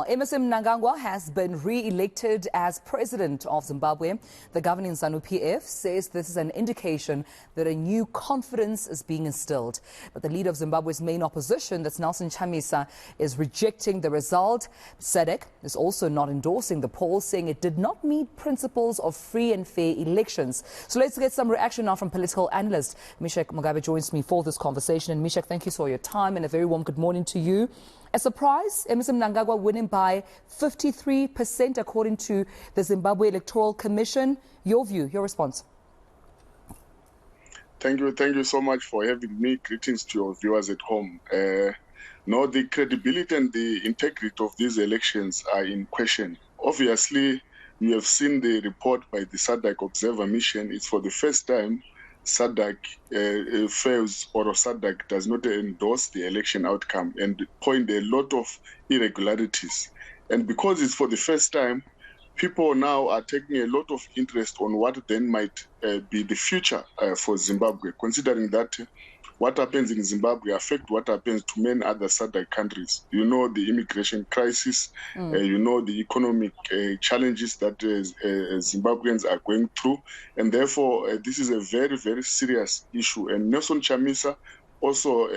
Well, Emmerson Mnangagwa has been re-elected as President of Zimbabwe. The governing ZANU-PF says this is an indication that a new confidence is being instilled. But the leader of Zimbabwe's main opposition, that's Chamisa, is rejecting the result. SADC is also not endorsing the poll, saying it did not meet principles of free and fair elections. So let's get some reaction now from political analyst Misheck Mugabe joins me for this conversation. And Misheck, thank you for your time and a very warm good morning to you. A surprise, Emmerson Mnangagwa winning by 53% according to the Zimbabwe Electoral Commission. Your view, your response. Thank you so much for having me. Greetings to your viewers at home. No, the credibility and the integrity of these elections are in question. Obviously, we have seen the report by the SADC Observer Mission. It's for the first time SADC fails, or SADC does not endorse the election outcome and point a lot of irregularities. And because it's for the first time, people now are taking a lot of interest on what then might be the future for Zimbabwe, considering that what happens in Zimbabwe affects what happens to many other SADC countries. You know, the immigration crisis, you know, the economic challenges that Zimbabweans are going through. And therefore, this is a very, very serious issue. And Nelson Chamisa also,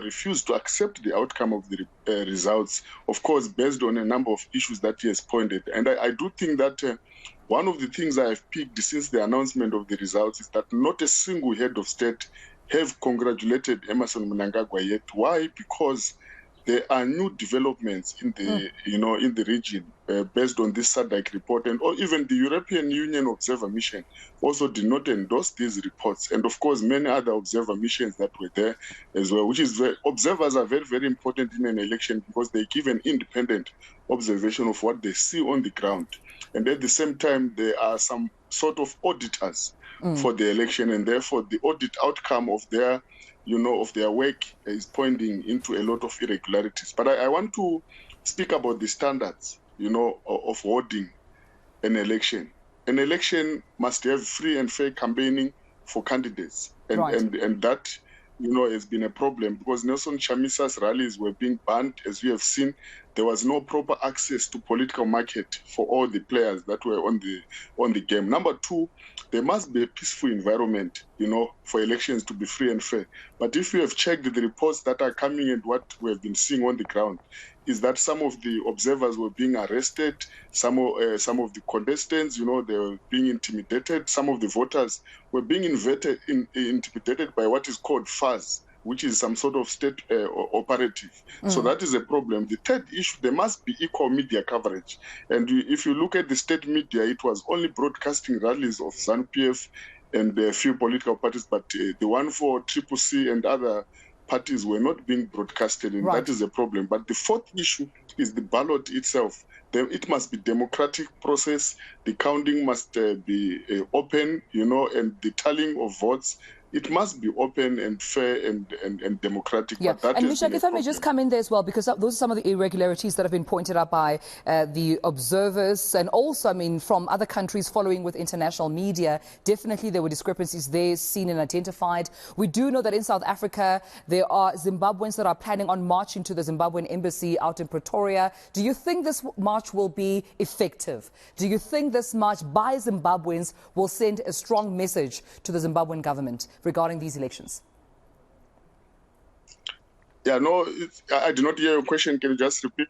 refused to accept the outcome of the results, of course, based on a number of issues that he has pointed. And I do think that one of the things I have picked since the announcement of the results is that not a single head of state have congratulated Emmerson Mnangagwa yet. Why? Because there are new developments in the in the region based on this SADC report, and or even the European Union Observer Mission also did not endorse these reports, and of course many other observer missions that were there as well. Which is observers are very, very important in an election because they give an independent observation of what they see on the ground, and at the same time there are some sort of auditors for the election, and therefore the audit outcome of their work is pointing into a lot of irregularities. But I want to speak about the standards, of holding an election. An election must have free and fair campaigning for candidates, and that has been a problem because Nelson Chamisa's rallies were being banned. As we have seen, there was no proper access to political market for all the players that were on the game. Number two, there must be a peaceful environment, for elections to be free and fair. But if you have checked the reports that are coming and what we have been seeing on the ground, is that some of the observers were being arrested, some of the contestants, they were being intimidated, some of the voters were being intimidated by what is called FAS, which is some sort of state operative. So that is a problem. The third issue, there must be equal media coverage. And if you look at the state media, it was only broadcasting rallies of ZANU-PF and a few political parties, but the one for CCC and other parties were not being broadcasted, and that is a problem. But the fourth issue is the ballot itself. It must be democratic process. The counting must be open, and the tallying of votes, it must be open and fair and democratic. Yeah, but that and Misheck, if I may just come in there as well, because those are some of the irregularities that have been pointed out by the observers, and also, from other countries following with international media. Definitely there were discrepancies there seen and identified. We do know that in South Africa, there are Zimbabweans that are planning on marching to the Zimbabwean embassy out in Pretoria. Do you think this march will be effective? Do you think this march by Zimbabweans will send a strong message to the Zimbabwean government regarding these elections? Yeah, no, I did not hear your question. Can you just repeat?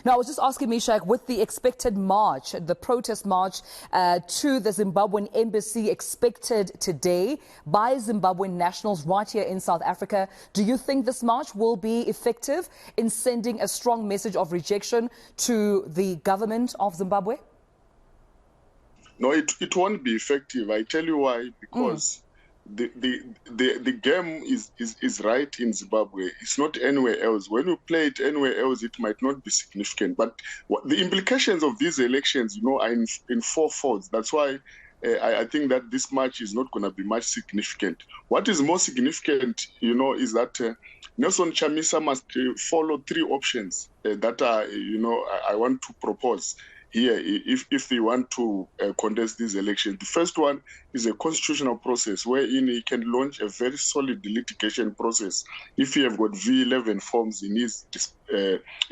No, I was just asking, Misheck, with the expected march, the protest march to the Zimbabwean embassy expected today by Zimbabwean nationals right here in South Africa, do you think this march will be effective in sending a strong message of rejection to the government of Zimbabwe? No, it won't be effective. I tell you why. Because the game is right in Zimbabwe. It's not anywhere else. When you play it anywhere else, it might not be significant. But the implications of these elections, are in four folds. That's why I think that this match is not going to be much significant. What is more significant, is that Nelson Chamisa must follow three options that are, I want to propose here if they want to contest these elections. The first one is a constitutional process wherein he can launch a very solid litigation process if he have got V11 forms in his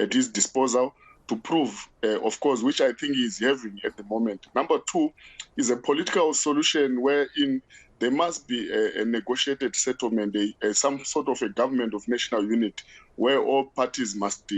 at his disposal to prove, of course, which I think he is having at the moment. Number two is a political solution wherein there must be a negotiated settlement, some sort of a government of national unity, where all parties must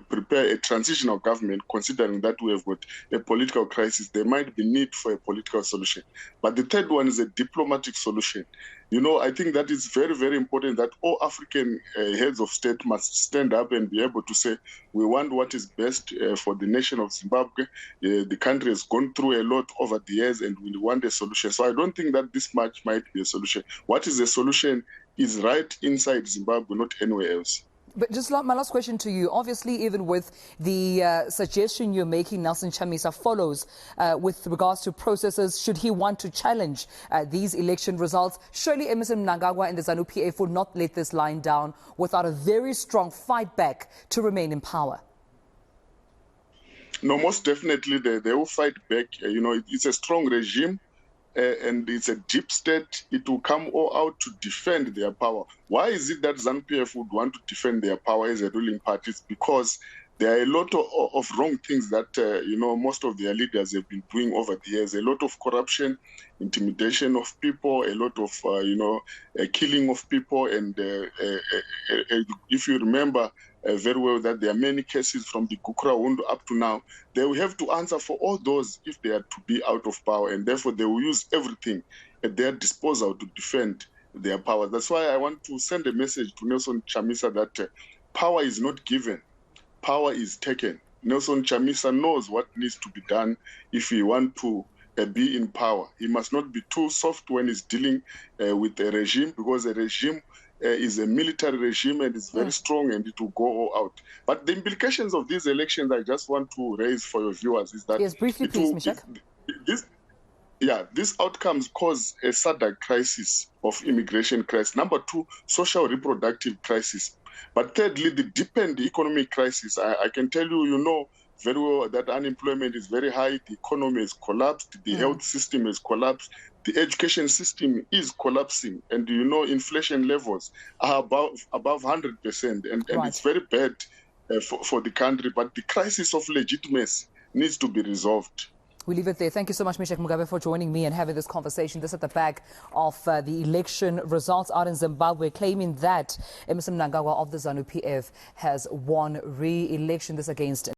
prepare a transitional government, considering that we have got a political crisis. There might be need for a political solution. But the third one is a diplomatic solution. You know, I think that is very, very important that all African heads of state must stand up and be able to say, we want what is best for the nation of Zimbabwe. The country has gone through a lot over the years and we want a solution. So I don't think that this much might be a solution. What is a solution is right inside Zimbabwe, not anywhere else. But just my last question to you. Obviously, even with the suggestion you're making, Nelson Chamisa follows with regards to processes, should he want to challenge these election results, surely Emmerson Mnangagwa and the ZANU-PF would not let this line down without a very strong fight back to remain in power. No, most definitely they will fight back. You know, it's a strong regime. And it's a deep state. It will come all out to defend their power. Why is it that ZANU-PF would want to defend their power as a ruling party? It's because there are a lot of wrong things that, you know, most of their leaders have been doing over the years. A lot of corruption, intimidation of people, a lot of, you know, killing of people. And if you remember very well that there are many cases from the Gukura window up to now, they will have to answer for all those if they are to be out of power. And therefore, they will use everything at their disposal to defend their power. That's why I want to send a message to Nelson Chamisa that power is not given. Power is taken. Nelson Chamisa knows what needs to be done if he wants to be in power. He must not be too soft when he's dealing with a regime, because a regime is a military regime and is very strong and it will go all out. But the implications of these elections, I just want to raise for your viewers, is that... Yes, briefly, please, Misheck. These outcomes cause a SADC crisis of immigration crisis. Number two, social reproductive crisis. But thirdly, the deepened economic crisis. I can tell you, you know very well that unemployment is very high, the economy has collapsed, the health system has collapsed, the education system is collapsing, and you know inflation levels are above 100%, and it's very bad for the country. But the crisis of legitimacy needs to be resolved. We leave it there. Thank you so much, Misheck Mugabe, for joining me and having this conversation. This at the back of the election results out in Zimbabwe, claiming that Emmerson Mnangagwa of the ZANU-PF has won re-election. This against